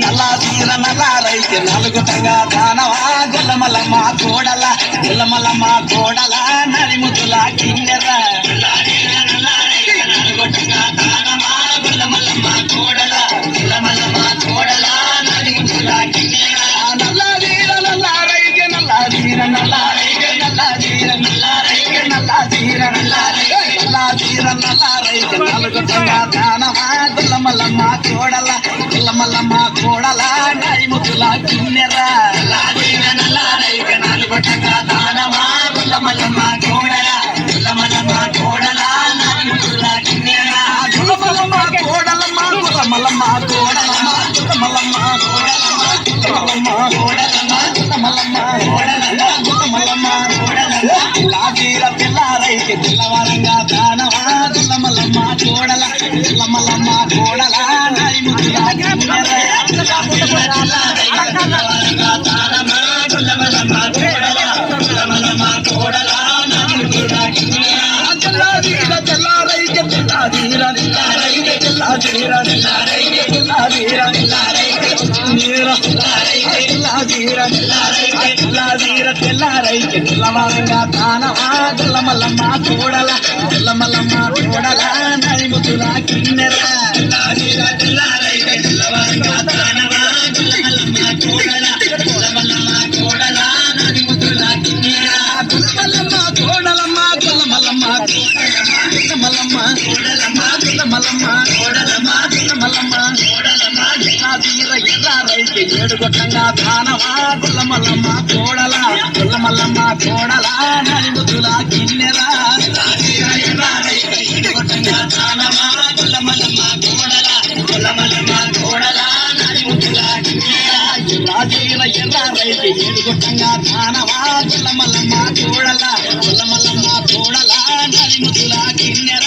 నల్లా తీర నల్లారైతే నలుగుతంగా దానవా గుల్లమల్లమ్మ కోడల గుల్లమల్లమ్మ కోడల నడిముతుల కిన్నెర నలుగుతంగా దానవా గుల్లమల్లమ్మ కోడల గుల్లమల్లమ్మ కోడల నడిముతుల కిన్నెర నల్లా తీర నల్లారైతే నల్లా తీర నల్లారైతే నల్లా తీర నల్లారైతే నల్లా తీర నల్లారైతే నల్లా తీర నల్లారైతే నలుగుతంగా దానవా గుల్లమల్లమ్మ కోడల గుల్లమల్లమ్మ కోడల నడిముతుల కిన్నెర నల్లారైతే నలుగుతంగా దానవా గుల్లమల్లమ్మ కోడల గుల్లమల్లమ్మ కోడల నడిముతుల కిన్నెర గుల్లమల్లమ్మ కోడలమ్మ గుల్లమల్లమ్మ కోడలమ్మ గుల్లమల్లమ్మ కోడలమ్మ గుల్లమల్లమ్మ కోడలమ్మ గుల్లమల్లమ్మ కోడలమ్మ గుల్లమల్లమ్మ కోడలమ్మ లాజీర పిల్లారైతే పిల్లవారంగా దానవా గుల్లమల్లమ్మ కోడల గుల్లమల్లమ్మ కోడల నడిముతుల కిన్నెర తెల్లారైతే పిల్లవారంగా దానవా గుల్లమల్లమ్మ కోడల గుల్లమల్లమ్మ కోడల నడిముతుల కిన్నెర తెల్లారైతే పిల్లవారంగా దానవా గుల్లమల్లమ్మ కోడల గుల్లమల్లమ్మ కోడల నడిముతుల కిన్నెర గుల్లమల్లమ్మ కోడలమ్మ గుల్లమల్లమ్మ గుల్లమల్లమ్మ కోడలమ్మ గుల్లమల్లమ్మ కోడలమ్మ గుల్లమల్లమ్మ కోడలమ్మ ఎర్రైతే ఏడుగొట్టంగా దానవా గుల్లమల్లమ్మ కోడల గుల్లమల్లమ్మ కోడల నడిముతుల కిన్నెర ఏడుగొట్టంగా దానవా గుల్లమల్లమ్మ కోడల గుల్లమల్లమ్మ కోడల నడిముతుల కిన్నెర ఎర్రైతే ఏడుగొట్టంగా దానవా గుల్లమల్లమ్మ కోడల గుల్లమల్లమ్మ కోడల నడిముతుల కిన్నెర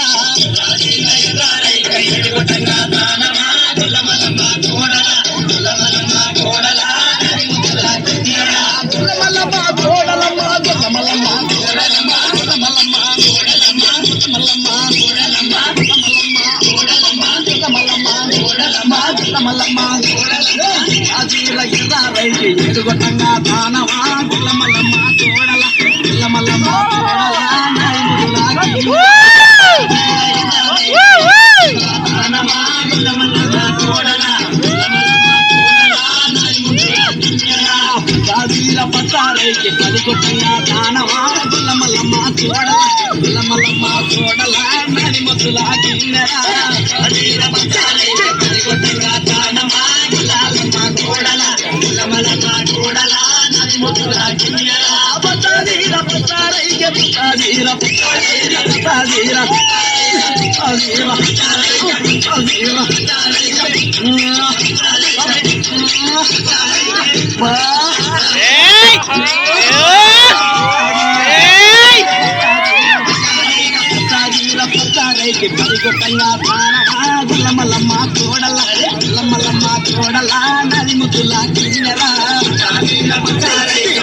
ఏడుగొట్టంగా దానవా గుల్లమల్లమ్మ కోడల గుల్లమల్లమ్మ కోడల నడిముతుల కిన్నెర గుల్లమల్లమ్మ కోడలమ్మ గుల్లమల్లమ్మ కోడలమ్మ గుల్లమల్లమ్మ కోడలమ్మ గుల్లమల్లమ్మ కోడలమ్మ గుల్లమల్లమ్మ కోడలమ్మ గుల్లమల్లమ్మ కోడలమ్మ గుల్లమల్లమ్మ కోడలమ్మ ఆజీల ఎర్రైతే ఏడుగొట్టంగా దానవా గుల్లమల్లమ్మ కోడల గుల్లమల్లమ్మ కోడల నడిముతుల కిన్నెర పట్టారైతే పలుకుతంగా దానవా గుల్లమల్లమ్మ కోడల గుల్లమల్లమ్మ కోడల నడిముతుల కిన్నెర పట్టారైతే పలుకుతంగా దానవా గుల్లమల్లమ్మ కోడల గుల్లమల్లమ్మ కోడల నడిముతుల కిన్నెర పట్టాదీర పట్టారైతే పట్టాదీర పట్టాదీర పట్టాదీర పరిగొట్టంగా దానవా గుల్లమల్లమ్మ కోడల గుల్లమల్లమ్మ కోడల నడిముతుల కిన్నెర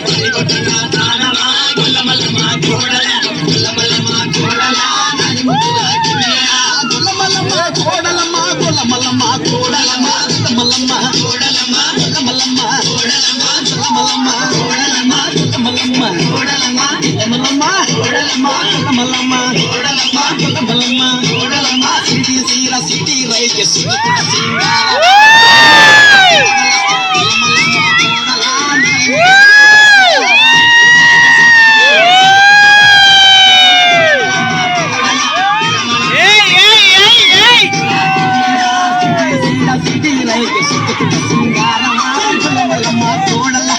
పరిగొట్టంగా దానవా గుల్లమల్లమ్మ కోడల గుల్లమల్లమ్మ కోడల నడిముతుల కిన్నెర గుల్లమల్లమ్మ కోడలమ్మ గుల్లమల్లమ్మ కోడలమ్మ గుల్లమల్లమ్మ కోడలమ్మ గుల్లమల్లమ్మ కోడలమ్మ గుల్లమల్లమ్మ కోడలమ్మ గుల్లమల్లమ్మ కోడలమ్మ గుల్లమల్లమ్మ కోడలమ్మ గుల్లమల్లమ్మ కోడలమ్మ గుల్లమల్లమ్మ కోడలమ్మ సిటీ సీర సిటీ రైతే సుఖ సింగార గుల్లమల్లమ్మ కోడల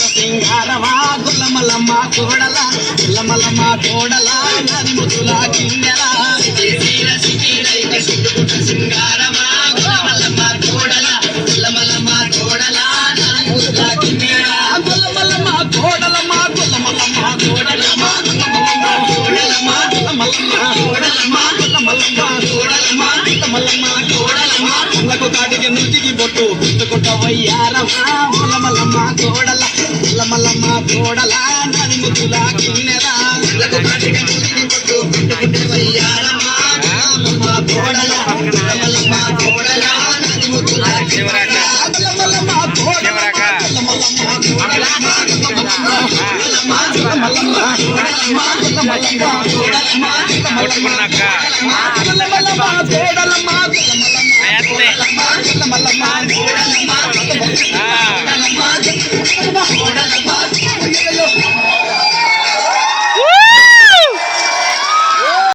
సింగారవా గుల్లమల్లమ్మ కోడల గుల్లమల్లమ్మ కోడల నడిముతుల కిన్నెర సింగారవా గుల్లమల్లమ్మ కోడల గుల్లమల్లమ్మ కోడల నడిముతుల కిన్నెర గుల్లమల్లమ్మ కోడలమ్మ గుల్లమల్లమ్మ వయ్యారమా గులమలమ్మ కోడల గులమలమ్మ కోడల నది ముద్దుల కిన్నెరా వయ్యారమా గులమలమ్మ కోడల గులమలమ్మ కోడల నది ముద్దుల కిన్నెరా గులమలమ్మ కోడల కొట్టుకున్నాక